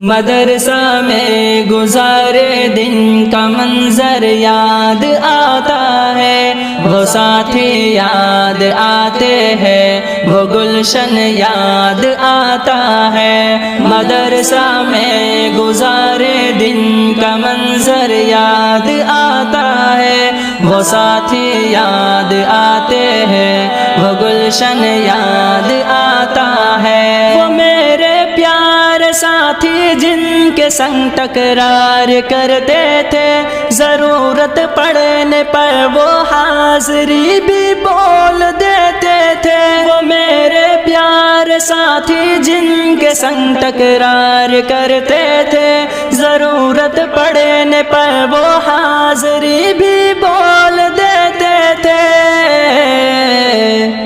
مدرسہ میں گزارے دن کا منظر یاد آتا ہے، وہ ساتھی یاد آتے ہیں، وہ گلشن یاد آتا ہے۔ مدرسہ میں گزارے دن کا منظر یاد آتا ہے، وہ ساتھی یاد آتے ہیں، وہ گلشن یاد آتا ہے۔ وہ میرے پیارے ساتھی جن کے سنگ تکرار کرتے تھے، ضرورت پڑنے پر وہ حاضری بھی بول دیتے تھے۔ وہ میرے پیارے ساتھی جن کے سنگ تکرار کرتے تھے، ضرورت پڑنے پر وہ حاضری بھی بول دیتے تھے۔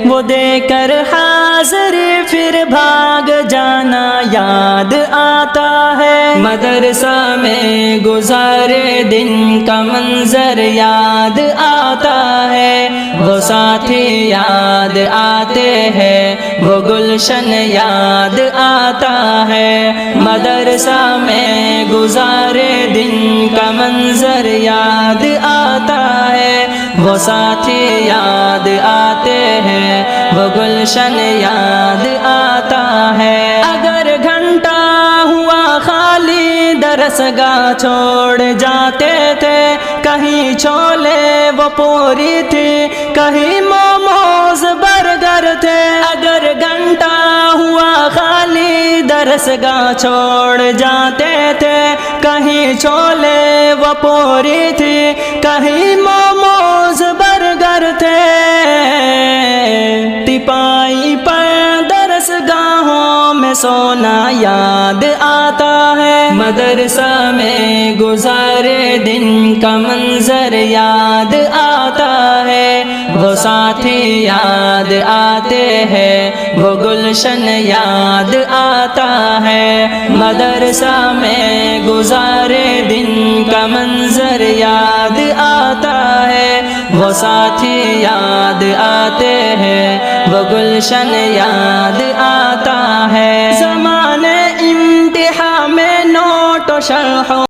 وہ دے کر حاضری پھر بھاگ جانا یاد آتا ہے۔ مدرسہ میں گزارے دن کا منظر یاد آتا ہے، وہ ساتھی یاد آتے ہیں، وہ گلشن یاد آتا ہے۔ مدرسہ میں گزارے دن کا منظر یاد آتا ہے، وہ ساتھی یاد آتے ہیں، وہ گلشن یاد آتا ہے۔ اگر گھنٹہ ہوا خالی درس گاہ چھوڑ جاتے تھے، کہیں چھولے وہ پوری تھی، کہیں موموز برگر تھے۔ اگر گھنٹہ ہوا خالی درس گاہ چھوڑ جاتے تھے، کہیں چھولے وہ پوری تھی، کہیں موموز برگر تھے۔ تپائی پر درس گاہوں میں سونا یاد آتا ہے۔ مدرسہ میں گزارے دن کا منظر یاد آتا ہے، وہ ساتھی یاد آتے ہیں، وہ گلشن یاد آتا ہے۔ مدرسہ میں گزارے دن کا منظر یاد آتا ہے، وہ ساتھی یاد آتے ہیں، وہ گلشن یاد آتا ہے۔ زمانے امتحان میں نوٹ و شرح